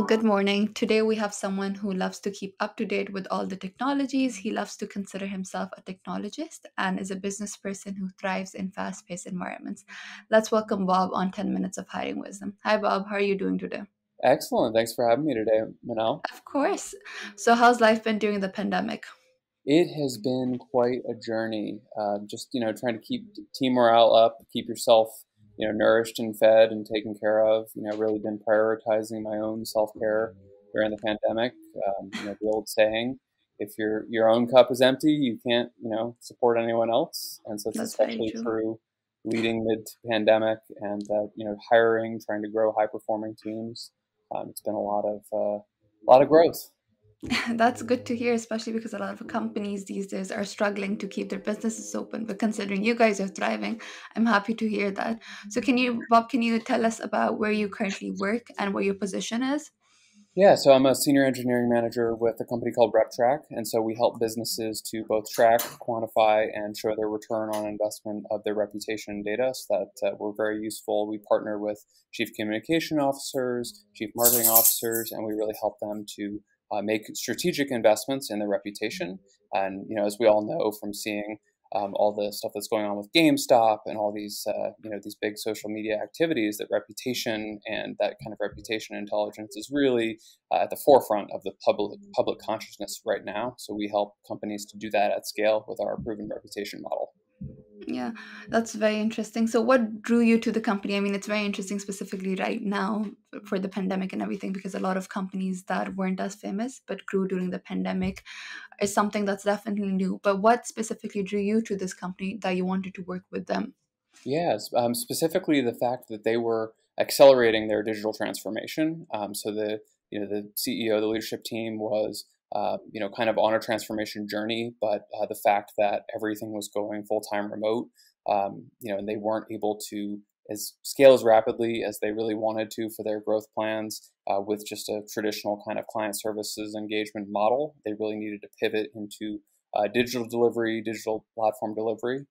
Good morning. Today we have someone who loves to keep up to date with all the technologies. He loves to consider himself a technologist and is a business person who thrives in fast paced environments. Let's welcome Bob on 10 Minutes of Hiring Wisdom. Hi, Bob. How are you doing today? Excellent. Thanks for having me today, Manal. Of course. So, how's life been during the pandemic? It has been quite a journey. Just trying to keep team morale up, keep yourself nourished and fed and taken care of. Really been prioritizing my own self care during the pandemic. The old saying, if your own cup is empty, you can't support anyone else. And so it's That's very especially true. true leading mid pandemic and hiring, trying to grow high performing teams. It's been a lot of growth. That's good to hear, especially because a lot of companies these days are struggling to keep their businesses open. But considering you guys are thriving, I'm happy to hear that. So, Bob, can you tell us about where you currently work and what your position is? Yeah, so I'm a senior engineering manager with a company called RepTrak, and so we help businesses to both track, quantify, and show their return on investment of their reputation and data. So that we're very useful. We partner with chief communication officers, chief marketing officers, and we really help them to make strategic investments in their reputation. And as we all know from seeing all the stuff that's going on with GameStop and all these these big social media activities, that reputation and that kind of reputation intelligence is really at the forefront of the public consciousness right now. So we help companies to do that at scale with our proven reputation model. Yeah, that's very interesting. So, what drew you to the company? I mean, it's very interesting, specifically right now for the pandemic and everything, because a lot of companies that weren't as famous but grew during the pandemic is something that's definitely new. But what specifically drew you to this company that you wanted to work with them? Yes, specifically the fact that they were accelerating their digital transformation. So the CEO, the leadership team was kind of on a transformation journey, but the fact that everything was going full time remote, and they weren't able to scale as rapidly as they really wanted to for their growth plans with just a traditional kind of client services engagement model. They really needed to pivot into digital delivery, digital platform delivery.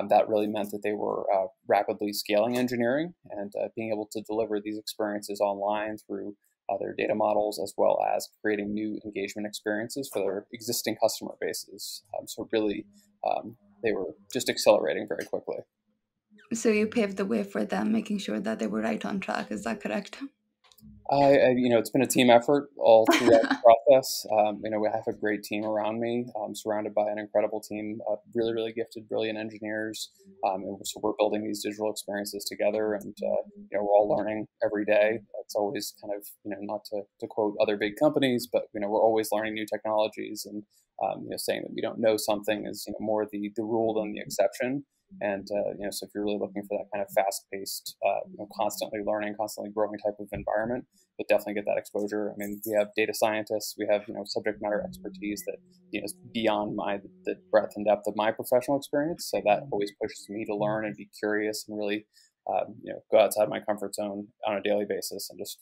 That really meant that they were rapidly scaling engineering and being able to deliver these experiences online through their data models, as well as creating new engagement experiences for their existing customer bases. So really, they were just accelerating very quickly. So, you paved the way for them, making sure that they were right on track. Is that correct? It's been a team effort all throughout the process. We have a great team around me. I'm surrounded by an incredible team of really, really gifted, brilliant engineers. And so we're building these digital experiences together, and we're all learning every day. It's always kind of, not to quote other big companies, but we're always learning new technologies, and saying that we don't know something is more the rule than the exception. And so if you're really looking for that kind of fast-paced, constantly learning, constantly growing type of environment, but definitely get that exposure. I mean, we have data scientists, we have subject matter expertise that is beyond the breadth and depth of my professional experience. So that always pushes me to learn and be curious and really go outside my comfort zone on a daily basis, and just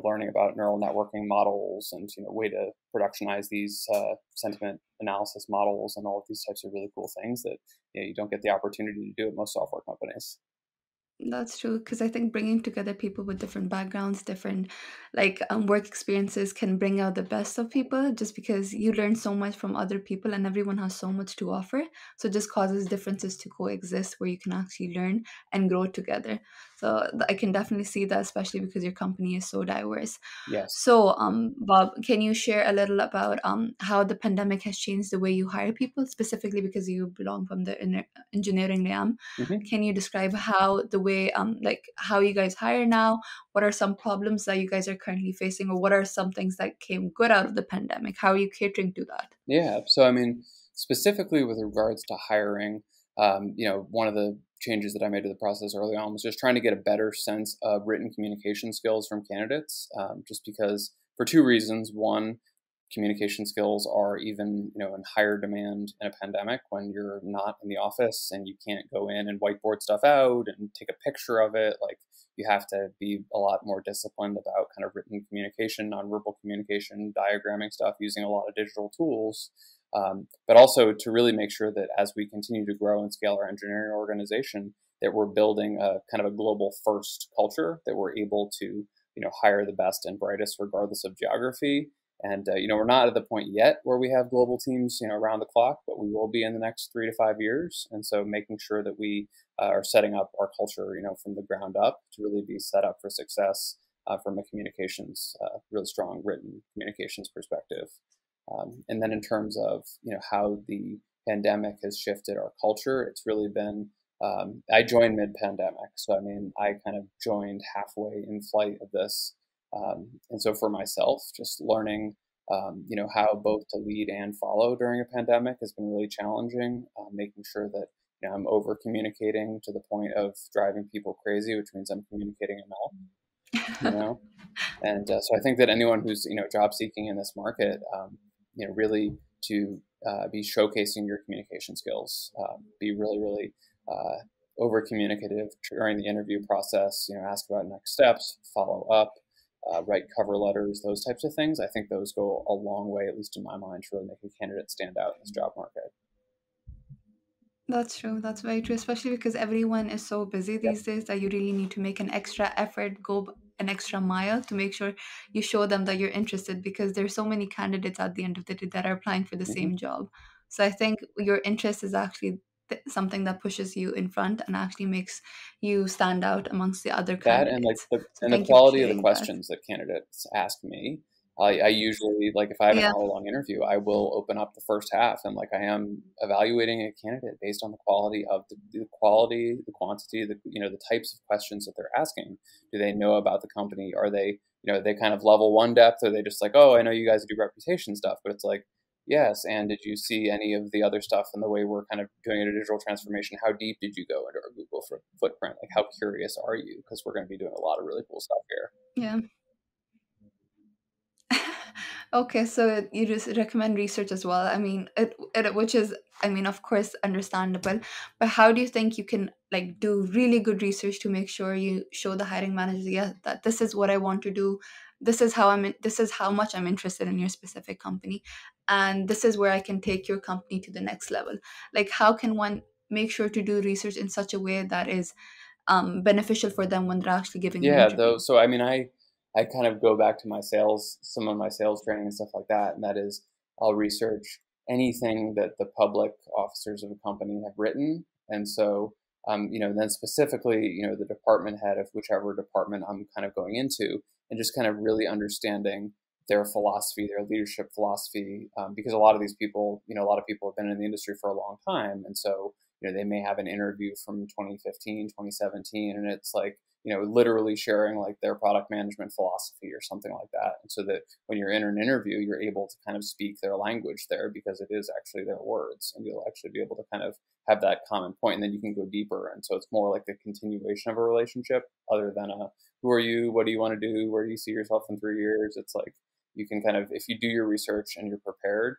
learning about neural networking models and way to productionize these sentiment analysis models and all of these types of really cool things that you don't get the opportunity to do at most software companies. That's true, because I think bringing together people with different backgrounds, different work experiences can bring out the best of people. Just because you learn so much from other people, and everyone has so much to offer, so it just causes differences to coexist where you can actually learn and grow together. So I can definitely see that, especially because your company is so diverse. Yes. So, Bob, can you share a little about how the pandemic has changed the way you hire people, specifically because you belong from the engineering realm? Mhm. Can you describe how the way how you guys hire now? What are some problems that you guys are currently facing, or what are some things that came good out of the pandemic? How are you catering to that? Yeah. So, I mean, specifically with regards to hiring, one of the changes that I made to the process early on was just trying to get a better sense of written communication skills from candidates, just because for two reasons. One, communication skills are even in higher demand in a pandemic when you're not in the office and you can't go in and whiteboard stuff out and take a picture of it. Like, you have to be a lot more disciplined about kind of written communication, nonverbal communication, diagramming stuff, using a lot of digital tools. But also to really make sure that as we continue to grow and scale our engineering organization, that we're building a kind of a global first culture, that we're able to hire the best and brightest regardless of geography. And we're not at the point yet where we have global teams, around the clock, but we will be in the next 3 to 5 years. And so making sure that we are setting up our culture, from the ground up to really be set up for success from a communications, really strong written communications perspective. And then in terms of how the pandemic has shifted our culture, it's really been. I joined mid-pandemic, so I mean, I kind of joined halfway in flight of this, and so for myself, just learning, how both to lead and follow during a pandemic has been really challenging. Making sure that I'm over communicating to the point of driving people crazy, which means I'm communicating enough, you know. And so I think that anyone who's job seeking in this market, really to be showcasing your communication skills, be really really over communicative during the interview process. Ask about next steps, follow up, write cover letters, those types of things. I think those go a long way, at least in my mind, to really make a candidate stand out in this job market. That's true. That's very true, especially because everyone is so busy Yep. these days that you really need to make an extra effort, an extra mile to make sure you show them that you're interested because there's so many candidates at the end of the day that are applying for the hmm same job. So I think your interest is actually something that pushes you in front and actually makes you stand out amongst the other That and like candidates. the So and the thank you for quality of the sharing that. questions that candidates ask me. I usually, like, if I have an Yeah. hour long interview, I will open up the first half and like I am evaluating a candidate based on the quality of the quality, the quantity, the types of questions that they're asking. Do they know about the company? Are they they kind of level one depth? Or are they just like, oh, I know you guys do reputation stuff, but it's like, yes, and did you see any of the other stuff and the way we're kind of doing a digital transformation? How deep did you go into our Google footprint? Like, how curious are you? Because we're going to be doing a lot of really cool stuff here. Yeah. Okay, so you just recommend research as well. I mean, which is, I mean, of course, understandable. But how do you think you can like do really good research to make sure you show the hiring manager, yeah, that this is what I want to do, this is how this is how much I'm interested in your specific company, and this is where I can take your company to the next level. Like, how can one make sure to do research in such a way that is beneficial for them when they're actually giving an Yeah, interview? though. So I mean, I kind of go back to my sales, some of my sales training and stuff like that, and that is I'll research anything that the public officers of a company have written, and so then specifically, the department head of whichever department I'm kind of going into, and just kind of really understanding their philosophy, their leadership philosophy, because a lot of these people, a lot of people have been in the industry for a long time, and so they may have an interview from 2015, 2017, and it's like literally sharing like their product management philosophy or something like that. And so that when you're in an interview, you're able to kind of speak their language there because it is actually their words and you'll actually be able to kind of have that common point and then you can go deeper. And so it's more like the continuation of a relationship other than who are you? What do you want to do? Where do you see yourself in 3 years? It's like you can kind of, if you do your research and you're prepared,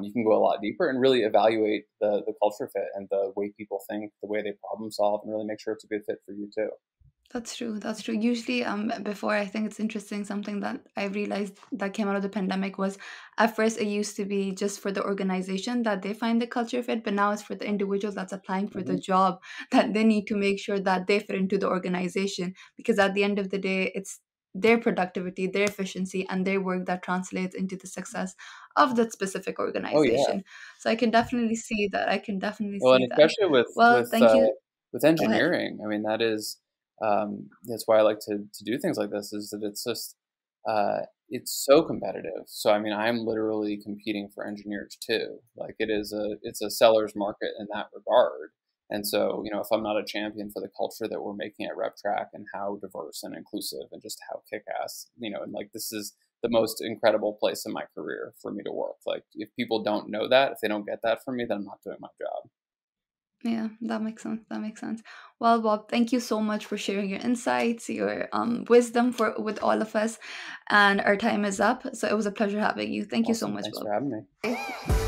you can go a lot deeper and really evaluate the culture fit and the way people think, the way they problem solve, and really make sure it's a good fit for you too. That's true. That's true. Usually, before I think it's interesting. Something that I realized that came out of the pandemic was, at first it used to be just for the organization that they find the culture fit, but now it's for the individual that's applying for the hmm job that they need to make sure that they fit into the organization because at the end of the day, it's their productivity, their efficiency, and their work that translates into the success of that specific Oh yeah. organization. So I can definitely see that. I can definitely Well, and see that. especially with Well, thank you. Go ahead. engineering, I mean, that's why I like to do things like this. Is that it's just it's so competitive. So I mean, I'm literally competing for engineers too. Like it's a seller's market in that regard. And so if I'm not a champion for the culture that we're making at RepTrak and how diverse and inclusive and just how kick-ass, and like this is the most incredible place in my career for me to work. Like if people don't know that, if they don't get that from me, then I'm not doing my job. Yeah, that makes sense. That makes sense. Well, Bob, thank you so much for sharing your insights, your wisdom for with all of us. And our time is up. So it was a pleasure having you. Thank you so Awesome. much, Thanks Bob. for having me.